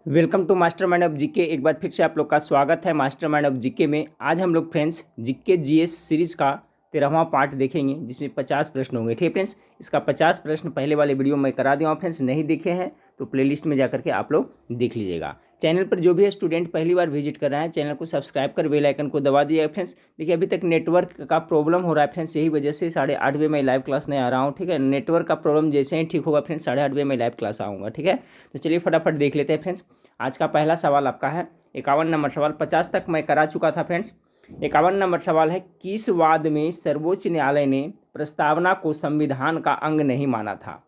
Welcome to mastermind of GK. एक बार फिर से आप लोग का स्वागत है मास्टर माइंड ऑफ जीके में। आज हम लोग फ्रेंड्स जीके जीएस सीरीज का 13वां पार्ट देखेंगे जिसमें 50 प्रश्न होंगे। ठीक है फ्रेंड्स, इसका 50 प्रश्न पहले वाले वीडियो में करा दिया हूँ फ्रेंड्स, नहीं देखे हैं तो प्लेलिस्ट में जाकर के आप लोग देख लीजिएगा। चैनल पर जो भी है स्टूडेंट पहली बार विजिट कर रहे हैं चैनल को सब्सक्राइब कर बेल आइकन को दबा दीजिएगा फ्रेंड्स। देखिए अभी तक नेटवर्क का प्रॉब्लम हो रहा है फ्रेंड्स, यही वजह से 8:30 बजे मैं लाइव क्लास नहीं आ रहा हूँ। ठीक है, नेटवर्क का प्रॉब्लम जैसे ही ठीक होगा फ्रेंड्स 8:30 बजे मैं लाइव क्लास आऊँगा। ठीक है, तो चलिए फटाफट देख लेते हैं फ्रेंड्स। आज का पहला सवाल आपका है 51 नंबर सवाल। 50 तक मैं करा चुका था फ्रेंड्स। 51 नंबर सवाल है, किस वाद में सर्वोच्च न्यायालय ने प्रस्तावना को संविधान का अंग नहीं माना था?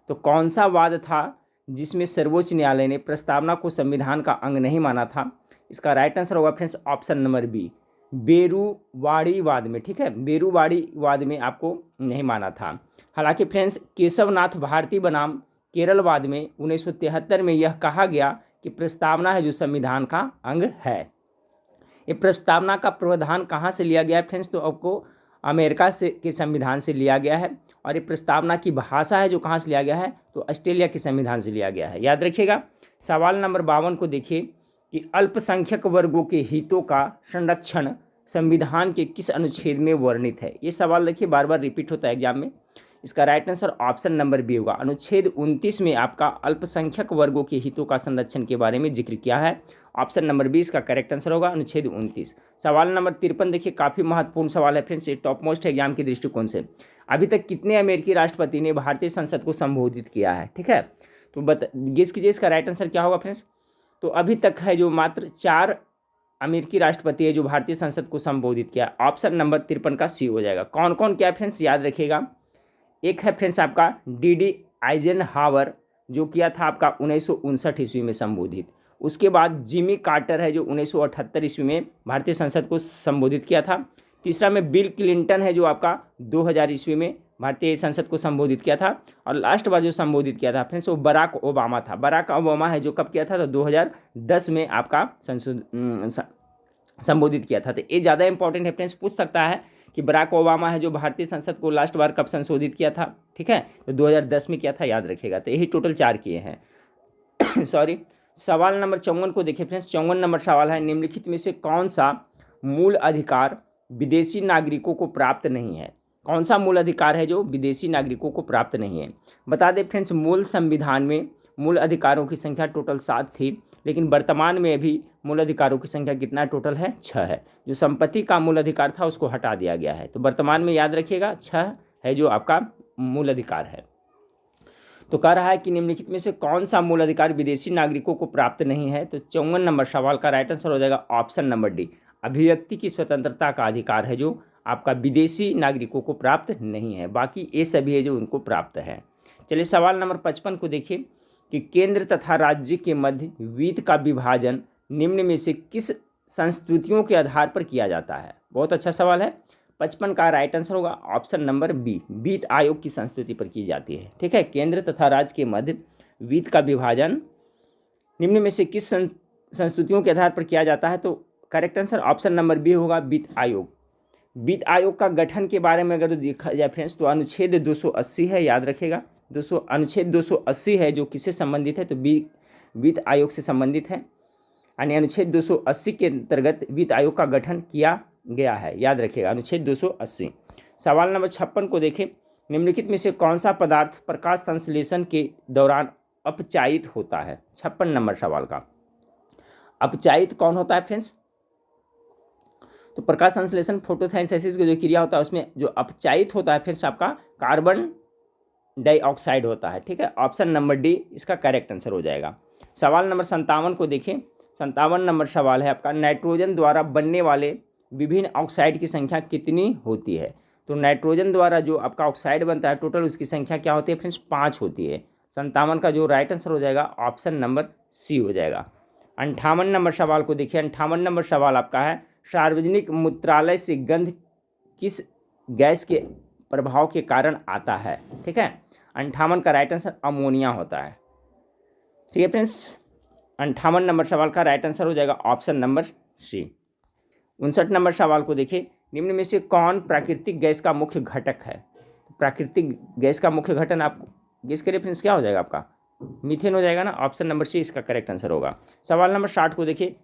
तो कौन सा वाद था जिसमें सर्वोच्च न्यायालय ने प्रस्तावना को संविधान का अंग नहीं माना था? इसका राइट आंसर होगा फ्रेंड्स ऑप्शन नंबर बी, बेरुवाड़ी वाद में। ठीक है, बेरुवाड़ी वाद में आपको नहीं माना था। हालांकि फ्रेंड्स केशवनाथ भारती बनाम केरलवाद में 1973 में यह कहा गया कि प्रस्तावना है जो संविधान का अंग है। ये प्रस्तावना का प्रावधान कहाँ से लिया गया है फ्रेंड्स? तो आपको अमेरिका से के संविधान से लिया गया है। और ये प्रस्तावना की भाषा है जो कहाँ से लिया गया है? तो ऑस्ट्रेलिया के संविधान से लिया गया है, याद रखिएगा। सवाल नंबर 52 को देखिए कि अल्पसंख्यक वर्गों के हितों का संरक्षण संविधान के किस अनुच्छेद में वर्णित है? ये सवाल देखिए बार बार रिपीट होता है एग्जाम में। इसका right answer option number B होगा। अनुच्छेद 29 में आपका अल्पसंख्यक वर्गों के हितों का संरक्षण के बारे में जिक्र किया है। ऑप्शन नंबर 20 का करेक्ट आंसर होगा अनुच्छेद 29। सवाल नंबर 53 देखिए, काफ़ी महत्वपूर्ण सवाल है फ्रेंड्स, ये टॉप मोस्ट एग्जाम के दृष्टिकोण से। अभी तक कितने अमेरिकी राष्ट्रपति ने भारतीय संसद को संबोधित किया है? ठीक है, तो गेस कीजिए इसका राइट आंसर क्या होगा फ्रेंड्स? तो अभी तक है जो मात्र 4 अमेरिकी राष्ट्रपति है जो भारतीय संसद को संबोधित किया। ऑप्शन नंबर 53 का सी हो जाएगा। कौन कौन क्या फ्रेंड्स याद रखिएगा। एक है फ्रेंड्स आपका डी आइजनहावर जो किया था आपका 1959 ईस्वी में संबोधित। उसके बाद जिमी कार्टर है जो 1978 ईस्वी में भारतीय संसद को संबोधित किया था। तीसरा में बिल क्लिंटन है जो आपका 2000 ईस्वी में भारतीय संसद को संबोधित किया था। और लास्ट बार जो संबोधित किया था फ्रेंड्स वो बराक ओबामा था। बराक ओबामा है जो कब किया था? तो 2010 में आपका संबोधित किया था। तो ये ज़्यादा इंपॉर्टेंट है फ्रेंड्स, पूछ सकता है कि बराक ओबामा है जो भारतीय संसद को लास्ट बार कब संशोधित किया था? ठीक है, तो 2010 में किया था, याद रखिएगा। तो यही टोटल 4 किए हैं सॉरी। सवाल नंबर 54 को देखिए फ्रेंड्स। 54 नंबर सवाल है, निम्नलिखित में से कौन सा मूल अधिकार विदेशी नागरिकों को प्राप्त नहीं है? कौन सा मूल अधिकार है जो विदेशी नागरिकों को प्राप्त नहीं है? बता दें फ्रेंड्स, मूल संविधान में मूल अधिकारों की संख्या टोटल 7 थी, लेकिन वर्तमान में भी मूल अधिकारों की संख्या कितना टोटल है? 6 है। जो संपत्ति का मूल अधिकार था उसको हटा दिया गया है, तो वर्तमान में याद रखिएगा 6 है जो आपका मूल अधिकार है। तो कह रहा है कि निम्नलिखित में से कौन सा मूल अधिकार विदेशी नागरिकों को प्राप्त नहीं है? तो 54 नंबर सवाल का राइट आंसर हो जाएगा ऑप्शन नंबर डी, अभिव्यक्ति की स्वतंत्रता का अधिकार है जो आपका विदेशी नागरिकों को प्राप्त नहीं है। बाकी ये सभी है जो उनको प्राप्त है। चलिए सवाल नंबर 55 को देखिए कि केंद्र तथा राज्य के मध्य वित्त का विभाजन निम्न में से किस संस्तुतियों के आधार पर किया जाता है? बहुत अच्छा सवाल है। 55 का राइट आंसर होगा ऑप्शन नंबर बी, वित्त आयोग की संस्तुति पर की जाती है। ठीक है, केंद्र तथा राज्य के मध्य वित्त का विभाजन निम्न में से किस संस्तुतियों के आधार पर किया जाता है? तो correct answer option number B होगा, वित्त आयोग। वित्त आयोग का गठन के बारे में अगर देखा जाए फ्रेंड्स तो अनुच्छेद 280 है, याद रखेगा। अनुच्छेद 280 है जो किससे संबंधित है? तो वित्त आयोग से संबंधित है। यानी अनुच्छेद 280 के अंतर्गत वित्त आयोग का गठन किया गया है, याद रखिएगा अनुच्छेद 280। सवाल नंबर 56 को देखें, निम्नलिखित में से कौन सा पदार्थ प्रकाश संश्लेषण के दौरान अपचायित होता है? 56 नंबर सवाल का अपचायित कौन होता है फ्रेंड्स? तो प्रकाश संश्लेषण फोटोसिंथेसिस की जो क्रिया होता है उसमें जो अपचायित होता है फ्रेंड्स आपका कार्बन डाइऑक्साइड होता है। ठीक है, ऑप्शन नंबर डी इसका करेक्ट आंसर हो जाएगा। सवाल नंबर 57 को देखें। 57 नंबर सवाल है आपका, नाइट्रोजन द्वारा बनने वाले विभिन्न ऑक्साइड की संख्या कितनी होती है? तो नाइट्रोजन द्वारा जो आपका ऑक्साइड बनता है टोटल उसकी संख्या क्या होती है फ्रेंड्स? 5 होती है। 57 का जो राइट आंसर हो जाएगा ऑप्शन नंबर सी हो जाएगा। 58 नंबर सवाल को देखिए। 58 नंबर सवाल आपका है, सार्वजनिक मूत्रालय से गंध किस गैस के प्रभाव के कारण आता है? ठीक है, 58 का राइट आंसर अमोनिया होता है। ठीक है फ्रेंड्स, 58 नंबर सवाल का राइट आंसर हो जाएगा ऑप्शन नंबर सी। 59 नंबर सवाल को देखिए, निम्न में से कौन प्राकृतिक गैस का मुख्य घटक है? प्राकृतिक गैस का मुख्य घटक आप गेस करिए फ्रेंड्स, क्या हो जाएगा आपका? मीथेन हो जाएगा ना, ऑप्शन नंबर सी इसका करेक्ट आंसर होगा। सवाल नंबर 60 को देखिए।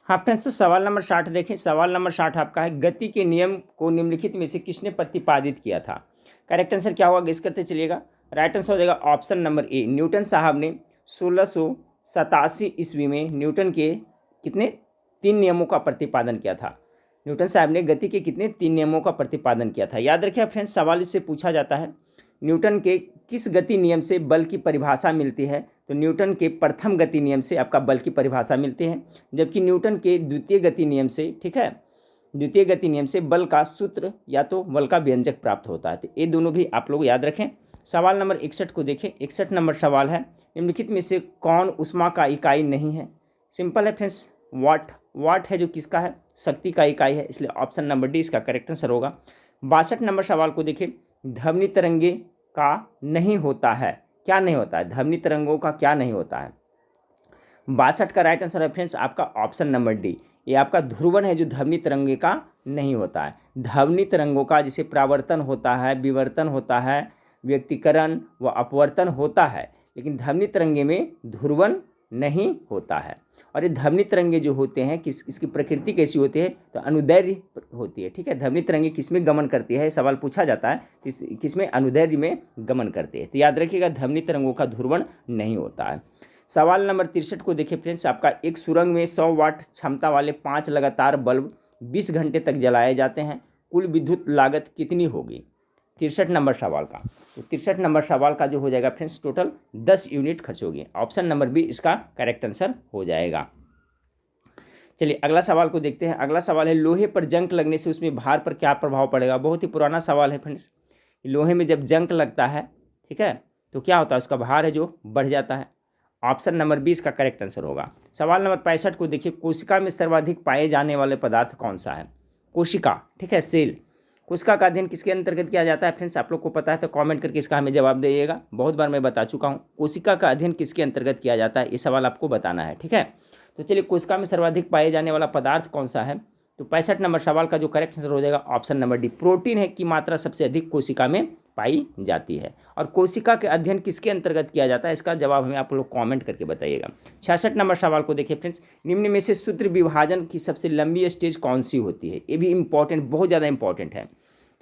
हाँ फ्रेंड्स, तो सवाल नंबर 60 देखें। सवाल नंबर 60 आपका है, गति के नियम को निम्नलिखित में से किसने प्रतिपादित किया था? करेक्ट आंसर क्या होगा, गेस करते चलिएगा। राइट आंसर हो जाएगा ऑप्शन नंबर ए, न्यूटन साहब ने 1687 ईस्वी में न्यूटन के कितने 3 नियमों का प्रतिपादन किया था। न्यूटन साहब ने गति के कितने 3 नियमों का प्रतिपादन किया था। याद रखिए फ्रेंड्स, सवाल इससे पूछा जाता है न्यूटन के किस गति नियम से बल की परिभाषा मिलती है, तो न्यूटन के प्रथम गति नियम से आपका बल की परिभाषा मिलती है, जबकि न्यूटन के द्वितीय गति नियम से, ठीक है, द्वितीय गति नियम से बल का सूत्र या तो बल का व्यंजक प्राप्त होता है। तो ये दोनों भी आप लोग याद रखें। सवाल नंबर 61 को देखें। 61 नंबर सवाल है, निम्नलिखित में से कौन ऊष्मा का इकाई नहीं है? सिंपल है फ्रेंड्स, वाट। वाट है जो किसका है, शक्ति का इकाई है, इसलिए ऑप्शन नंबर डी इसका करेक्ट आंसर होगा। 62 नंबर सवाल को देखिए, ध्वनि तरंगे का नहीं होता है, क्या नहीं होता है, ध्वनि तरंगों का क्या नहीं होता है? 62 का राइट आंसर है फ्रेंड्स आपका ऑप्शन नंबर डी, ये आपका ध्रुवन है जो ध्वनि तरंगे का नहीं होता है। ध्वनि तरंगों का जैसे प्रावर्तन होता है, विवर्तन होता है, व्यक्तीकरण व अपवर्तन होता है, लेकिन ध्वनि तरंगे में ध्रुवन नहीं होता है। और ये ध्वनि तरंगे जो होते हैं इसकी प्रकृति कैसी होती है, तो अनुदैर्घ्य होती है, ठीक है। ध्वनि तरंगे किसमें गमन करती है, सवाल पूछा जाता है, किसमें, अनुदैर्घ्य में गमन करती है। तो याद रखिएगा ध्वनि तरंगों का ध्रुवण नहीं होता है। सवाल नंबर 63 को देखिए फ्रेंड्स, आपका एक सुरंग में 100 वाट क्षमता वाले 5 लगातार बल्ब 20 घंटे तक जलाए जाते हैं, कुल विद्युत लागत कितनी होगी? 63 नंबर सवाल का, तो 63 नंबर सवाल का जो हो जाएगा फ्रेंड्स, टोटल 10 यूनिट खर्च होगी। ऑप्शन नंबर बी इसका करेक्ट आंसर हो जाएगा। चलिए अगला सवाल को देखते हैं। अगला सवाल है, लोहे पर जंग लगने से उसमें भार पर क्या प्रभाव पड़ेगा? बहुत ही पुराना सवाल है फ्रेंड्स। लोहे में जब जंग लगता है, ठीक है, तो क्या होता है, उसका भार है जो बढ़ जाता है। ऑप्शन नंबर 20 का करेक्ट आंसर होगा। सवाल नंबर 65 को देखिए, कोशिका में सर्वाधिक पाए जाने वाले पदार्थ कौन सा है? कोशिका, ठीक है, सेल। कोशिका का अध्ययन किसके अंतर्गत किया जाता है फ्रेंड्स? आप लोग को पता है तो कमेंट करके इसका हमें जवाब दीजिएगा। बहुत बार मैं बता चुका हूँ, कोशिका का अध्ययन किसके अंतर्गत किया जाता है, ये सवाल आपको बताना है, ठीक है। तो चलिए, कोशिका में सर्वाधिक पाए जाने वाला पदार्थ कौन सा है? तो 65 नंबर सवाल का जो करेक्ट आंसर हो जाएगा ऑप्शन नंबर डी, प्रोटीन है की मात्रा सबसे अधिक कोशिका में पाई जाती है। और कोशिका के अध्ययन किसके अंतर्गत किया जाता है, इसका जवाब हमें आप लोग कमेंट करके बताइएगा। 66 नंबर सवाल को देखिए फ्रेंड्स, निम्न में से सूत्र विभाजन की सबसे लंबी स्टेज कौन सी होती है? ये भी इंपॉर्टेंट, बहुत ज़्यादा इंपॉर्टेंट है।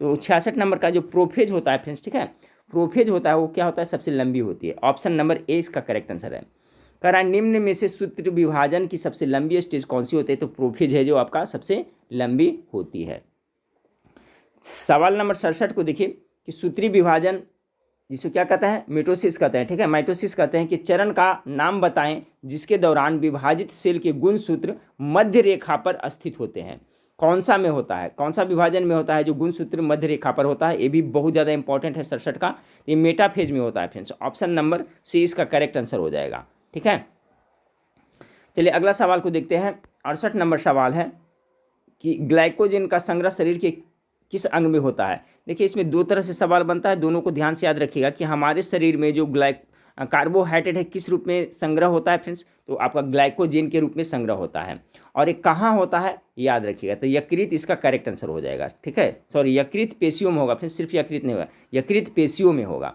तो 66 नंबर का जो प्रोफेज होता है फ्रेंड्स, ठीक है, प्रोफेज होता है वो क्या होता है, सबसे लंबी होती है। ऑप्शन नंबर ए इसका करेक्ट आंसर है। करा निम्न में से सूत्र विभाजन की सबसे लंबी स्टेज कौन सी होती है? तो प्रोफेज है जो आपका सबसे लंबी होती है। सवाल नंबर 67 को देखिए कि सूत्री विभाजन जिसको क्या कहता है, मिटोसिस कहते हैं, ठीक है, माइटोसिस कहते हैं कि चरण का नाम बताएं जिसके दौरान विभाजित सेल के गुणसूत्र मध्य रेखा पर स्थित होते हैं। कौन सा में होता है, कौन सा विभाजन में होता है जो गुणसूत्र मध्य रेखा पर होता है? ये भी बहुत ज़्यादा इंपॉर्टेंट है 67 का। ये मेटाफेज में होता है फ्रेंड्स। ऑप्शन नंबर सी इसका करेक्ट आंसर हो जाएगा, ठीक है। चलिए अगला सवाल को देखते हैं। 68 नंबर सवाल है कि ग्लाइकोजन का संग्रह शरीर के किस अंग में होता है? देखिए इसमें दो तरह से सवाल बनता है, दोनों को ध्यान से याद रखिएगा कि हमारे शरीर में जो कार्बोहाइड्रेट है किस रूप में संग्रह होता है फ्रेंड्स? तो आपका ग्लाइकोजन के रूप में संग्रह होता है। और ये कहाँ होता है याद रखिएगा, तो यकृत इसका करेक्ट आंसर हो जाएगा, ठीक है। सॉरी, यकृत पेशियों में होगा फ्रेंड्स, सिर्फ यकृत नहीं होगा, यकृत पेशियों में होगा।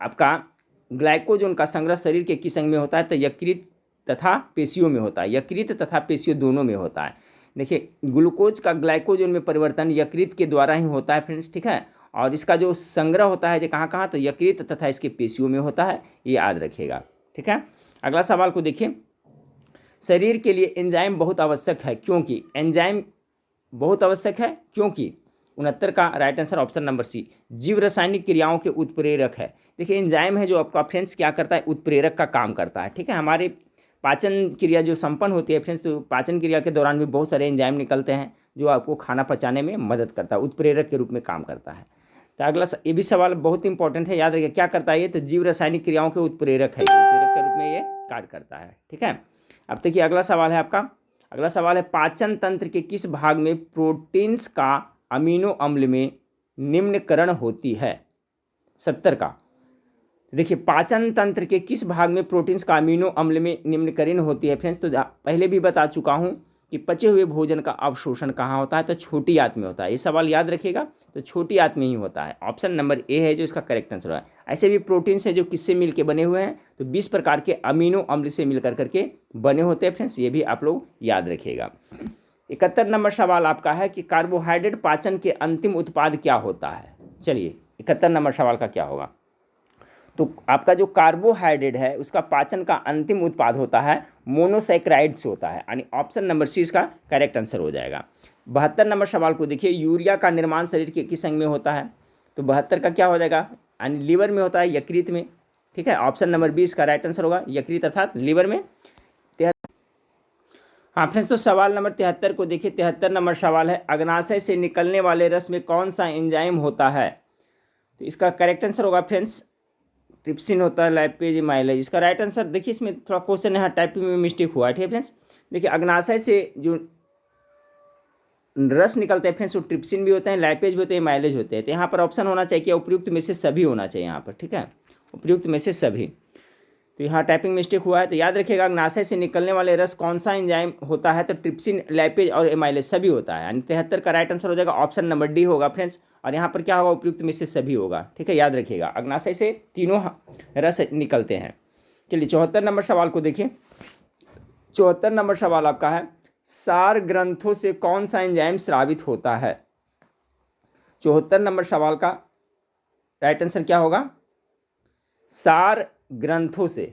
आपका ग्लाइकोजन का संग्रह शरीर के किस अंग में होता है? तो यकृत तथा पेशियों में होता है। यकृत तथा पेशियों दोनों में होता है। देखिए ग्लूकोज का ग्लाइकोजन में परिवर्तन यकृत के द्वारा ही होता है फ्रेंड्स, ठीक है। और इसका जो संग्रह होता है जो कहाँ कहाँ, तो यकृत तथा इसके पेशियों में होता है, ये याद रखिएगा, ठीक है। अगला सवाल को देखिए, शरीर के लिए एंजाइम बहुत आवश्यक है क्योंकि? एंजाइम बहुत आवश्यक है क्योंकि 69 का right answer option number C, जीव रासायनिक क्रियाओं के उत्प्रेरक है। देखिए एंजाइम है जो आपका फ्रेंड्स क्या करता है, उत्प्रेरक का काम करता है, ठीक है। हमारे पाचन क्रिया जो संपन्न होती है फ्रेंड्स, तो पाचन क्रिया के दौरान भी बहुत सारे एंजाइम निकलते हैं जो आपको खाना पचाने में मदद करता है, उत्प्रेरक के रूप में काम करता है। तो अगला ये भी सवाल बहुत इंपॉर्टेंट है, याद रखिए क्या करता है ये, तो जीव रासायनिक क्रियाओं के उत्प्रेरक है, उत्प्रेरक के रूप में ये कार्य करता है, ठीक है। अब देखिए अगला सवाल है आपका, अगला सवाल है पाचन तंत्र के किस भाग में प्रोटीन्स का अमीनो अम्ल में निम्नकरण होती है? 70 का। देखिए पाचन तंत्र के किस भाग में प्रोटीन्स का अमीनो अम्ल में निम्नकरण होती है फ्रेंड्स? तो पहले भी बता चुका हूँ कि पचे हुए भोजन का अवशोषण कहाँ होता है, तो छोटी आंत में होता है। ये सवाल याद रखिएगा, तो छोटी आंत में ही होता है। ऑप्शन नंबर ए है जो इसका करेक्ट आंसर है। ऐसे भी प्रोटीन्स हैं जो किससे मिल के बने हुए हैं, तो 20 प्रकार के अमीनो अम्ल से मिल करके बने होते हैं फ्रेंड्स, ये भी आप लोग याद रखिएगा। 71 नंबर सवाल आपका है कि कार्बोहाइड्रेट पाचन के अंतिम उत्पाद क्या होता है। चलिए 71 नंबर सवाल का क्या होगा, तो आपका जो कार्बोहाइड्रेट है उसका पाचन का अंतिम उत्पाद होता है मोनोसैकेराइड्स होता है, यानी ऑप्शन नंबर सी इसका करेक्ट आंसर हो जाएगा। 72 नंबर सवाल को देखिए, यूरिया का निर्माण शरीर के किस अंग में होता है, तो 72 का क्या हो जाएगा, यानी लीवर में होता है, यकृत में। ठीक है, ऑप्शन नंबर बी इसका राइट आंसर होगा, यकृत अर्थात लीवर में। हाँ फ्रेंड्स, तो सवाल नंबर 73 को देखिए। 73 नंबर सवाल है, अग्नाशय से निकलने वाले रस में कौन सा एंजाइम होता है, तो इसका करेक्ट आंसर होगा फ्रेंड्स ट्रिप्सिन होता है, लाइपेज, माइलेज। इसका राइट आंसर देखिए, इसमें थोड़ा क्वेश्चन यहाँ टाइपिंग में मिस्टेक हुआ है। ठीक है फ्रेंड्स, देखिए अग्नाशय से जो रस निकलते हैं फ्रेंड्स वो ट्रिप्सिन भी होते हैं, लाइपेज भी होते हैं, माइलेज होते हैं। तो यहाँ पर ऑप्शन होना चाहिए कि उपयुक्त में से सभी होना चाहिए यहाँ पर। ठीक है, उपयुक्त में से सभी, तो यहाँ टाइपिंग मिस्टेक हुआ है। तो याद रखिएगा अग्नाशय से निकलने वाले रस कौन सा एंजाइम होता है, तो ट्रिप्सिन, लाइपेज और एमाइलेज सभी होता है, यानी 73 का राइट आंसर हो जाएगा ऑप्शन नंबर डी होगा फ्रेंड्स। और यहाँ पर क्या होगा, उपयुक्त में से सभी होगा। ठीक है, याद रखिएगा अग्नाशय से तीनों रस निकलते हैं। चलिए 74 नंबर सवाल को देखिए। 74 नंबर सवाल आपका है, सार ग्रंथों से कौन सा एंजाइम स्रावित होता है। 74 नंबर सवाल का राइट आंसर क्या होगा, सार ग्रंथों से।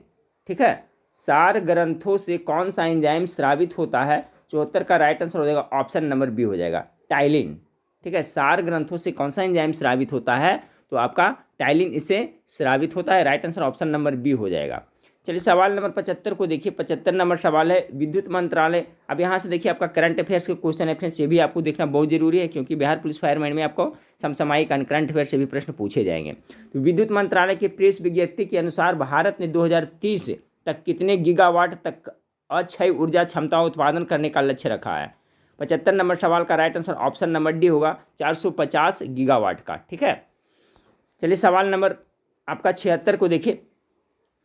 ठीक है, सार ग्रंथों से कौन सा एंजाइम स्रावित होता है, 74 का राइट आंसर हो जाएगा ऑप्शन नंबर बी हो जाएगा, टाइलिन। ठीक है, सार ग्रंथों से कौन सा एंजाइम स्रावित होता है, तो आपका टाइलिन इससे स्रावित होता है। Right answer option number B हो जाएगा। चलिए सवाल नंबर 75 को देखिए। 75 नंबर सवाल है, विद्युत मंत्रालय। अब यहाँ से देखिए आपका करंट अफेयर्स के क्वेश्चन है फ्रेंड्स, ये भी आपको देखना बहुत जरूरी है, क्योंकि बिहार पुलिस फायरमैन में आपको समसामयिक करंट अफेयर से भी प्रश्न पूछे जाएंगे। तो विद्युत मंत्रालय के प्रेस विज्ञप्ति के अनुसार भारत ने 2030 तक कितने गीगावाट तक अक्षय ऊर्जा क्षमता उत्पादन करने का लक्ष्य रखा है। 75 नंबर सवाल का right answer option number D होगा, 450 गीगावाट का। ठीक है, चलिए सवाल नंबर आपका 76 को देखिए।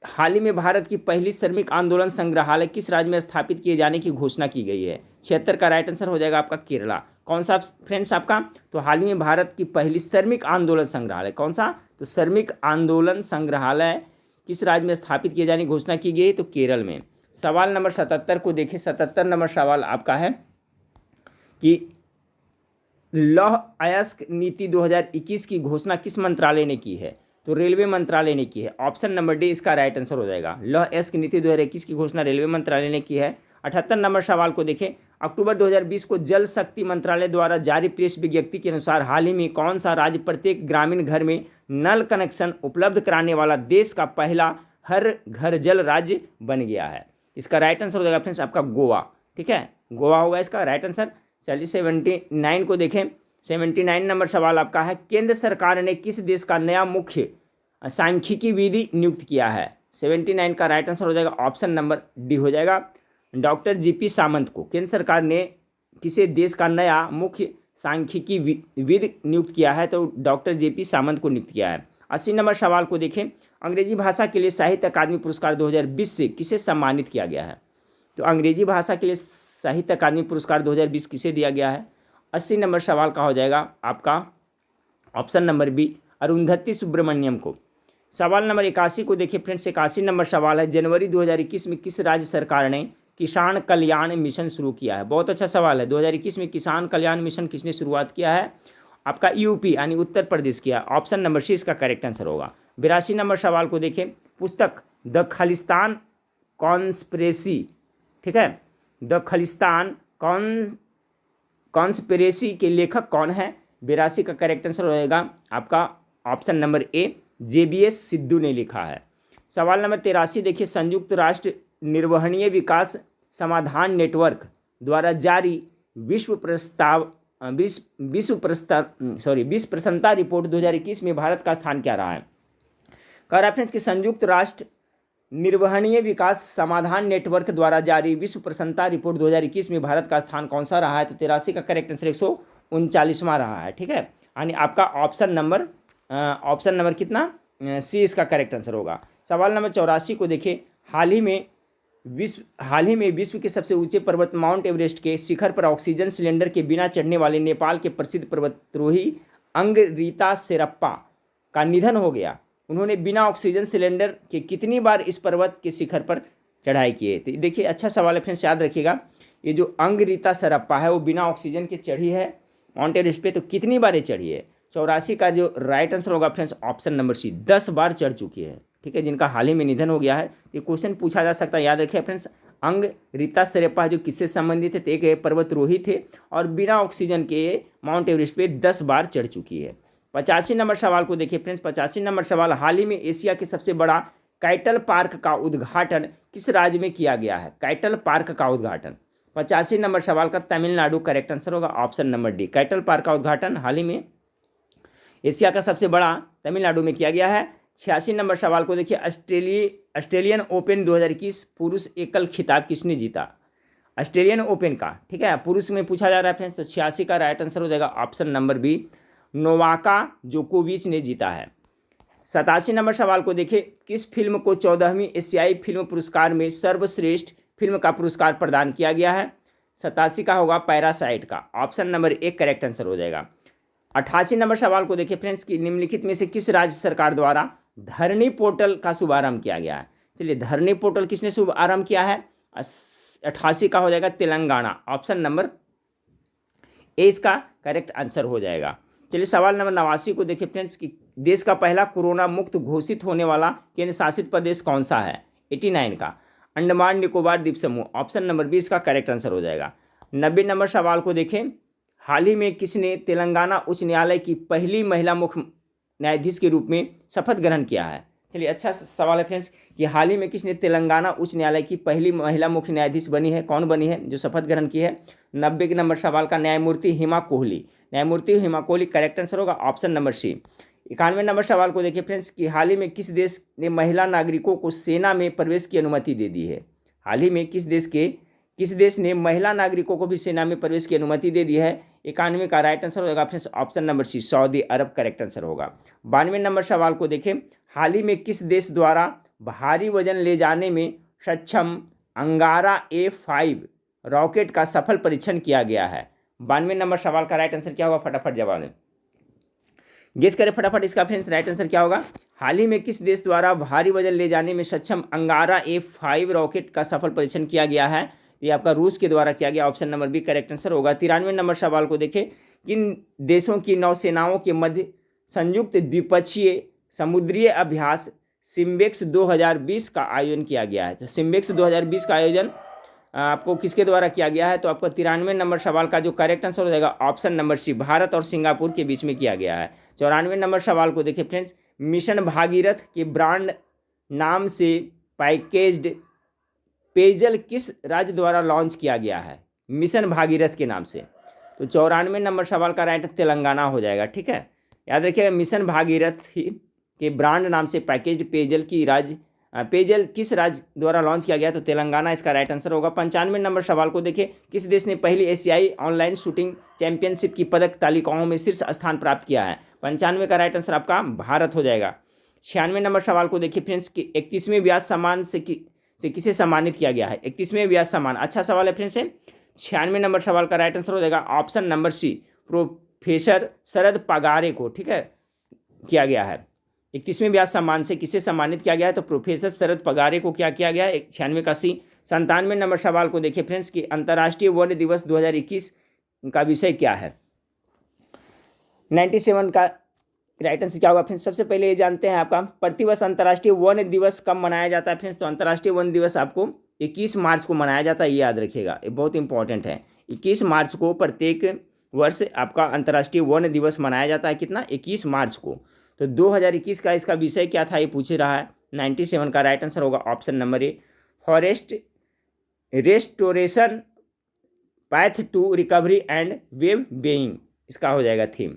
हाल ही में भारत की पहली श्रमिक आंदोलन संग्रहालय किस राज्य में स्थापित किए जाने की घोषणा की गई है। 76 का राइट आंसर हो जाएगा आपका केरला। कौन सा फ्रेंड्स आपका, तो हाल ही में भारत की पहली श्रमिक आंदोलन संग्रहालय, कौन सा, तो श्रमिक आंदोलन संग्रहालय किस राज्य में स्थापित किए जाने की घोषणा की गई, तो केरल में। सवाल नंबर 77 को देखिए। 77 नंबर सवाल आपका है कि लौह अयस्क नीति 2021 की घोषणा किस मंत्रालय ने की है, तो रेलवे मंत्रालय ने की है। ऑप्शन नंबर डी इसका राइट आंसर हो जाएगा, लौह अयस्क नीति 2021 की घोषणा रेलवे मंत्रालय ने की है। 78 नंबर सवाल को देखें। अक्टूबर 2020 को जल शक्ति मंत्रालय द्वारा जारी प्रेस विज्ञप्ति के अनुसार हाल ही में कौन सा राज्य प्रत्येक ग्रामीण घर में नल कनेक्शन उपलब्ध कराने वाला देश का पहला हर घर जल राज्य बन गया है। इसका राइट आंसर हो जाएगा फ्रेंड्स आपका गोवा। ठीक है, गोवा होगा इसका राइट आंसर। चलिए 79 को देखें। 79 नंबर सवाल आपका है, केंद्र सरकार ने किस देश का नया मुख्य सांख्यिकी विधि नियुक्त किया है। 79 का राइट आंसर हो जाएगा ऑप्शन नंबर डी हो जाएगा, डॉक्टर जीपी सामंत को केंद्र सरकार ने किसी देश का नया मुख्य सांख्यिकी विधि नियुक्त किया है, तो डॉक्टर जेपी सामंत को नियुक्त किया है। 80 नंबर सवाल को देखें। अंग्रेजी भाषा के लिए साहित्य अकादमी पुरस्कार 2020 से किसे सम्मानित किया गया है, तो अंग्रेजी भाषा के लिए साहित्य अकादमी पुरस्कार 2020 किसे दिया गया है। 80 नंबर सवाल का हो जाएगा आपका option number B, Arundhati Subramaniam को। सवाल नंबर 81 को देखिए फ्रेंड्स। 81 नंबर सवाल है, जनवरी 2021 में किस राज्य सरकार ने किसान कल्याण मिशन शुरू किया है। बहुत अच्छा सवाल है, 2021 में किसान कल्याण मिशन किसने शुरुआत किया है, आपका यूपी यानी उत्तर प्रदेश किया। ऑप्शन नंबर सी इसका करेक्ट आंसर होगा। 82 नंबर सवाल को देखें। पुस्तक द खालिस्तान कॉन्स्पिरेसी, ठीक है, द खालिस्तान कॉन्स्पिरेसी के लेखक कौन है। 82 का करेक्ट आंसर रहेगा आपका ऑप्शन नंबर ए, जेबीएस सिद्धू ने लिखा है। सवाल नंबर 83 देखिए। संयुक्त राष्ट्र निर्वहनीय विकास समाधान नेटवर्क द्वारा जारी विश्व प्रसन्नता रिपोर्ट 2021 में भारत का स्थान क्या रहा है। कह रहा है फ्रेंड्स कि संयुक्त राष्ट्र निर्वहनीय विकास समाधान नेटवर्क द्वारा जारी विश्व प्रसन्नता रिपोर्ट 2021 में भारत का स्थान कौन सा रहा है, तो 83 का करेक्ट आंसर 139वां रहा है। ठीक है, यानी आपका ऑप्शन नंबर कितना, सी इसका करेक्ट आंसर होगा। सवाल नंबर 84 को देखिए। हाल ही में हाल ही में विश्व के सबसे ऊंचे पर्वत माउंट एवरेस्ट के शिखर पर ऑक्सीजन सिलेंडर के बिना चढ़ने वाले नेपाल के प्रसिद्ध पर्वतारोही अंगरीता शेरप्पा का निधन हो गया। उन्होंने बिना ऑक्सीजन सिलेंडर के कितनी बार इस पर्वत के शिखर पर चढ़ाई की है? तो देखिए अच्छा सवाल है फ्रेंड्स, याद रखिएगा। ये जो अंगरीता शेरप्पा है वो बिना ऑक्सीजन के चढ़ी है माउंट एवरेस्ट पे, तो कितनी बार ये चढ़ी है? 84 का जो राइट आंसर होगा फ्रेंड्स ऑप्शन नंबर सी, 10 बार चढ़ चुकी है। ठीक है, जिनका हाल ही में निधन हो गया है। ये क्वेश्चन पूछा जा सकता है, याद रखिए फ्रेंड्स। अंगरीता शेरप्पा जो किससे संबंधित है? तो एक पर्वतरोही थे और बिना ऑक्सीजन के माउंट एवरेस्ट पे 10 बार चढ़ चुकी है। 85 नंबर सवाल को देखिए फ्रेंड्स। 85 नंबर सवाल, हाल ही में एशिया के सबसे बड़ा कैटल पार्क का उद्घाटन किस राज्य में किया गया है? कैटल पार्क का उद्घाटन 85 नंबर सवाल का तमिलनाडु करेक्ट आंसर होगा option number D. Cattle park का उद्घाटन हाल ही में एशिया का सबसे बड़ा तमिलनाडु में किया गया है। 86 नंबर सवाल को देखिए। ऑस्ट्रेलियन ओपन 2021 पुरुष एकल खिताब किसने जीता? ऑस्ट्रेलियन ओपन का, ठीक है, पुरुष में पूछा जा रहा है फ्रेंड्स, तो 86 का राइट आंसर हो जाएगा ऑप्शन नंबर बी, नोवाका जोकोविच ने जीता है। 87 नंबर सवाल को देखिए। किस फिल्म को 14वीं एशियाई फिल्म पुरस्कार में सर्वश्रेष्ठ फिल्म का पुरस्कार प्रदान किया गया है? 87 का होगा पैरासाइट का, ऑप्शन नंबर एक करेक्ट आंसर हो जाएगा। 88 नंबर सवाल को देखिए फ्रेंड्स कि निम्नलिखित में से किस राज्य सरकार द्वारा धरनी पोर्टल का शुभारंभ किया गया है? चलिए, धरनी पोर्टल किसने शुभारंभ किया है? 88 का हो जाएगा तेलंगाना, ऑप्शन नंबर ए इसका करेक्ट आंसर हो जाएगा। चलिए, सवाल नंबर 89 को देखिए फ्रेंड्स कि देश का पहला कोरोना मुक्त घोषित होने वाला केंद्र शासित प्रदेश कौन सा है? 89 का अंडमान निकोबार द्वीप समूह, ऑप्शन नंबर 20 का करेक्ट आंसर हो जाएगा। 90 नंबर सवाल को देखें। हाल ही में किसने तेलंगाना उच्च न्यायालय की पहली महिला मुख्य न्यायाधीश के रूप में शपथ ग्रहण किया है? चलिए, अच्छा सवाल है फ्रेंड्स कि हाल ही में किसने तेलंगाना उच्च न्यायालय की पहली महिला मुख्य न्यायाधीश बनी है? कौन बनी है जो शपथ ग्रहण की है? 90 नंबर सवाल का न्यायमूर्ति हिमा कोहली, न्यायमूर्ति हिमा कोहली करेक्ट आंसर होगा ऑप्शन नंबर सी। 91 नंबर सवाल को देखिए फ्रेंड्स कि हाल ही में किस देश ने महिला नागरिकों को सेना में प्रवेश की अनुमति दे दी है? हाल ही में किस देश ने महिला नागरिकों को भी सेना में प्रवेश की अनुमति दे दी है? 91 का राइट आंसर होगा फ्रेंड्स ऑप्शन नंबर सी, सऊदी अरब करेक्ट आंसर होगा। 92 नंबर सवाल को देखें। हाल ही में किस देश द्वारा भारी वजन ले जाने में सक्षम अंगारा A5 रॉकेट का सफल परीक्षण किया गया है? 92 नंबर सवाल का राइट आंसर क्या होगा? फटाफट जवाब दें, गेस करें फटाफट इसका फ्रेंड्स राइट आंसर क्या होगा? हाल ही में किस देश द्वारा भारी वजन ले जाने में सक्षम अंगारा A5 रॉकेट का सफल परीक्षण किया गया है? ये आपका रूस के द्वारा किया गया, option number B correct answer होगा। 93 नंबर सवाल को देखें। किन देशों की नौसेनाओं के मध्य संयुक्त द्विपक्षीय समुद्रीय अभ्यास सिम्बेक्स 2020 का आयोजन किया गया है? तो सिम्बेक्स 2020 का आयोजन आपको किसके द्वारा किया गया है? तो आपको 93 नंबर सवाल का जो करेक्ट आंसर हो जाएगा ऑप्शन नंबर सी, भारत और सिंगापुर के बीच में किया गया है। 94 नंबर सवाल को देखिए फ्रेंड्स। मिशन भागीरथ के ब्रांड नाम से पैकेज्ड पेयजल किस राज्य द्वारा लॉन्च किया गया है? मिशन भागीरथ के नाम से। तो 94 नंबर सवाल का राइट तेलंगाना हो जाएगा। ठीक है, याद रखिएगा मिशन भागीरथ के ब्रांड नाम से पैकेज्ड पेयजल किस राज्य द्वारा लॉन्च किया गया? तो तेलंगाना इसका राइट आंसर होगा। 95 नंबर सवाल को देखिए। किस देश ने पहली एशियाई ऑनलाइन शूटिंग चैंपियनशिप की पदक तालिकाओं में शीर्ष स्थान प्राप्त किया है? 95 का राइट आंसर आपका भारत हो जाएगा। 96 नंबर सवाल को देखिए फ्रेंड्स कि 31वें व्यास सम्मान से किसे सम्मानित किया गया है? 31वें व्यास सम्मान, अच्छा सवाल है फ्रेंड्स। 96 नंबर सवाल का राइट आंसर हो जाएगा ऑप्शन नंबर सी, प्रोफेसर शरद पगारे को, ठीक है, किया गया है। 31वें व्यास सम्मान से किसे सम्मानित किया गया है? तो प्रोफेसर शरद पगारे को क्या किया गया है? 96 का सी। 97 नंबर सवाल को देखिए फ्रेंड्स कि अंतर्राष्ट्रीय वन्य दिवस 2021 का विषय क्या है? 97 का राइट आंसर क्या होगा फ्रेंड्स? सबसे पहले ये जानते हैं आपका प्रतिवर्ष अंतर्राष्ट्रीय वन दिवस कब मनाया जाता है फ्रेंड्स? तो अंतर्राष्ट्रीय वन दिवस आपको 21 मार्च को मनाया जाता है, ये याद रखिएगा, ये बहुत इंपॉर्टेंट है। 21 मार्च को प्रत्येक वर्ष आपका अंतर्राष्ट्रीय वन दिवस मनाया जाता है। कितना? 21 मार्च को। तो 2021 का इसका विषय क्या था ये पूछ रहा है। 97 का राइट आंसर होगा option number A, forest restoration path to recovery and well being, इसका हो जाएगा थीम।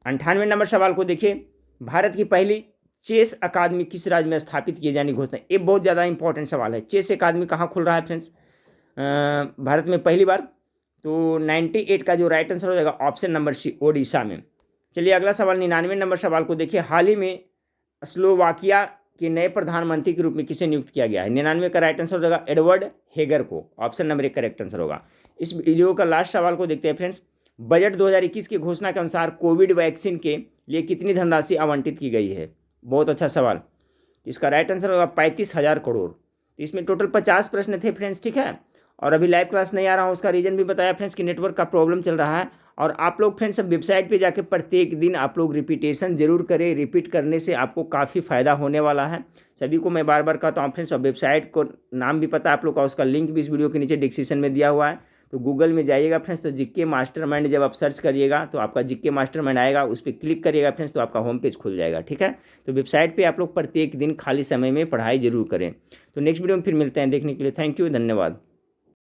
98 नंबर सवाल को देखिए। भारत की पहली चेस अकादमी किस राज्य में स्थापित किए जाने की घोषणा? ये बहुत ज़्यादा इंपॉर्टेंट सवाल है। चेस अकादमी कहाँ खुल रहा है फ्रेंड्स भारत में पहली बार? तो 98 का जो राइट आंसर हो जाएगा ऑप्शन नंबर सी, ओडिशा में। चलिए अगला सवाल 99 नंबर सवाल को देखिए। हाल ही में स्लोवाकिया कि नए प्रधानमंत्री के रूप में किसे नियुक्त किया गया है? 99 का राइट आंसर हो जाएगा एडवर्ड हेगर को। ऑप्शन नंबर 1 करेक्ट आंसर होगा। इस वीडियो का लास्ट सवाल को देखते हैं फ्रेंड्स। बजट 2021 की घोषणा के अनुसार कोविड वैक्सीन के लिए कितनी धनराशि आवंटित की गई है? बहुत अच्छा सवाल। इसका राइट आंसर होगा 35,000 करोड़। तो इसमें टोटल 50 प्रश्न थे फ्रेंड्स, ठीक है। और अभी लाइव क्लास नहीं आ रहा हूँ, उसका रीज़न भी बताया फ्रेंड्स कि नेटवर्क का प्रॉब्लम चल रहा है। और आप लोग फ्रेंड्स अब वेबसाइट पे जाके प्रत्येक दिन आप लोग रिपीटेशन जरूर करें। रिपीट करने से आपको काफ़ी फ़ायदा होने वाला है। सभी को मैं बार बार कहता हूँ फ्रेंड्स। और वेबसाइट को नाम भी पता है आप लोग का, उसका लिंक भी इस वीडियो के नीचे डिस्क्रिप्शन में दिया हुआ है। तो गूगल में जाइएगा फ्रेंड्स, तो जीके मास्टरमाइंड जब आप सर्च करिएगा तो आपका जीके मास्टरमाइंड आएगा, उस पर क्लिक करिएगा फ्रेंड्स, तो आपका होम पेज खुल जाएगा, ठीक है। तो वेबसाइट पे आप लोग प्रत्येक दिन खाली समय में पढ़ाई जरूर करें। तो नेक्स्ट वीडियो में फिर मिलते हैं। देखने के लिए थैंक यू, धन्यवाद।